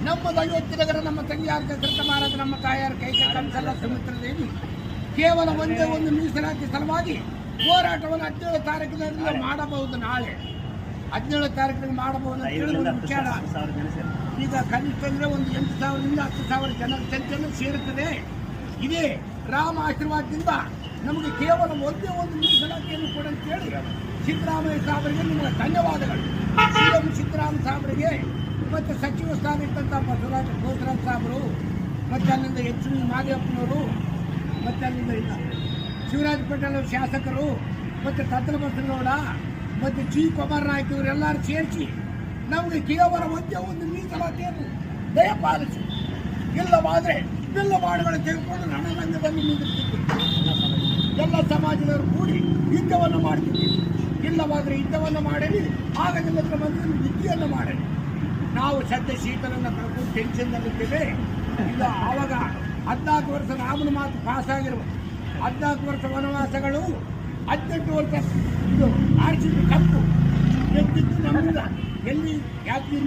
ನಮ್ಮ 50 ನಗರ ನಮ್ಮ ತಂಗಿಯಾರ ಕೃತ ಮಹಾರಾಜ ನಮ್ಮ ತಾಯಾರ ಕೈಗೆ ಕಂಸಲ್ಲ ಸುಮಿತ್ರ ದೇವಿ ಕೇವಲ ಒಂದೇ ಒಂದು ಮೀಸಲಾತಿ ಸಲುವಾಗಿ ಹೋರಾಟವನ್ನು 17 ತಾರೀಕಿನಲ್ಲಿ ಮಾಡಬಹುದು. ನಾಳೆ 17 ತಾರೀಕಿನಲ್ಲಿ ಮಾಡಬಹುದು ಅಂತ ಹೇಳಿ ಒಂದು ವಿಚಾರ. ಈಗ ಕನಿಷ್ಠ ಅಂದರೆ ಒಂದು 8,000ರಿಂದ 10,000 ಜನರ ಸಂಖ್ಯೆಯನ್ನು ಸೇರುತ್ತದೆ. ಇದೇ ರಾಮ ಆಶೀರ್ವಾದದಿಂದ ನಮಗೆ ಕೇವಲ ಒಂದೇ ಒಂದು ಮೀಸಲಾತಿಯನ್ನು ಕೊಡಿ ಅಂತ ಹೇಳಿ ಸಿದ್ದರಾಮಯ್ಯ ಸಾಹೇಬರಿಗೆ ನಿಮಗೆ ಧನ್ಯವಾದಗಳು. ಸಿಎಂ ಸಿದ್ದರಾಮ ಸಾಹೇಬರಿಗೆ ಮತ್ತು ಸಚಿವ ಸ್ಥಾನ ಇಟ್ಟಂಥ ಬಸವರಾಜ ಬೋಸರಾಜ್ ಸಾಹೇಬರು ಮತ್ತು ಅಲ್ಲಿಂದ ಎಚ್ ವಿ ಮಾದೇವಪ್ಪನವರು ಮತ್ತು ಅಲ್ಲಿಂದ ಶಿವರಾಜ್ ಪಟೇಲ್ ಶಾಸಕರು ಮತ್ತು ಕತ್ತಲ ಬಸನಗೌಡ ಮತ್ತು ಜಿ ಕುಮಾರ್ ನಾಯ್ಕ ಇವರೆಲ್ಲರೂ ಸೇರಿಸಿ ನಮಗೆ ಕೇವಲ ಒಂದೇ ಒಂದು ಮೀಸಲಾತಿಯನ್ನು ದಯಪಾಲಿಸಿ. ಇಲ್ಲವಾದರೆ ಬಿಲ್ಲುಬಾಡುಗಳು ತೆಗೆದುಕೊಂಡು ರಣರಂಗದಲ್ಲಿ ನಿಂತಿರ್ತಿದ್ವಿ. ಎಲ್ಲ ಸಮಾಜದವರು ಕೂಡಿ ಯುದ್ಧವನ್ನು ಮಾಡ್ತಿದ್ವಿ. ಇಲ್ಲವಾದರೆ ಯುದ್ಧವನ್ನು ಮಾಡಲಿ, ಆಗದಿಲ್ಲದ ಬಂದು ವಿದ್ಯೆಯನ್ನು ಮಾಡಲಿ. ನಾವು ಸದ್ಯ ಶೀತಲನ್ನು ಕಳ್ಕೊಂಡು ಟೆನ್ಷನ್ನಲ್ಲಿದ್ದೇವೆ. ಈಗ ಆವಾಗ 14 ವರ್ಷ ರಾಮನ ಮಾತು ಪಾಸಾಗಿರುವ 14 ವರ್ಷ ವನವಾಸಗಳು 18 ವರ್ಷ ಇದು ಆರ್ಸಿದ್ದು ಕಪ್ಪು ಎದ್ದಿದ್ದು ನಮ್ಮಿಂದ ಎಲ್ಲಿ ಯಾಕೆ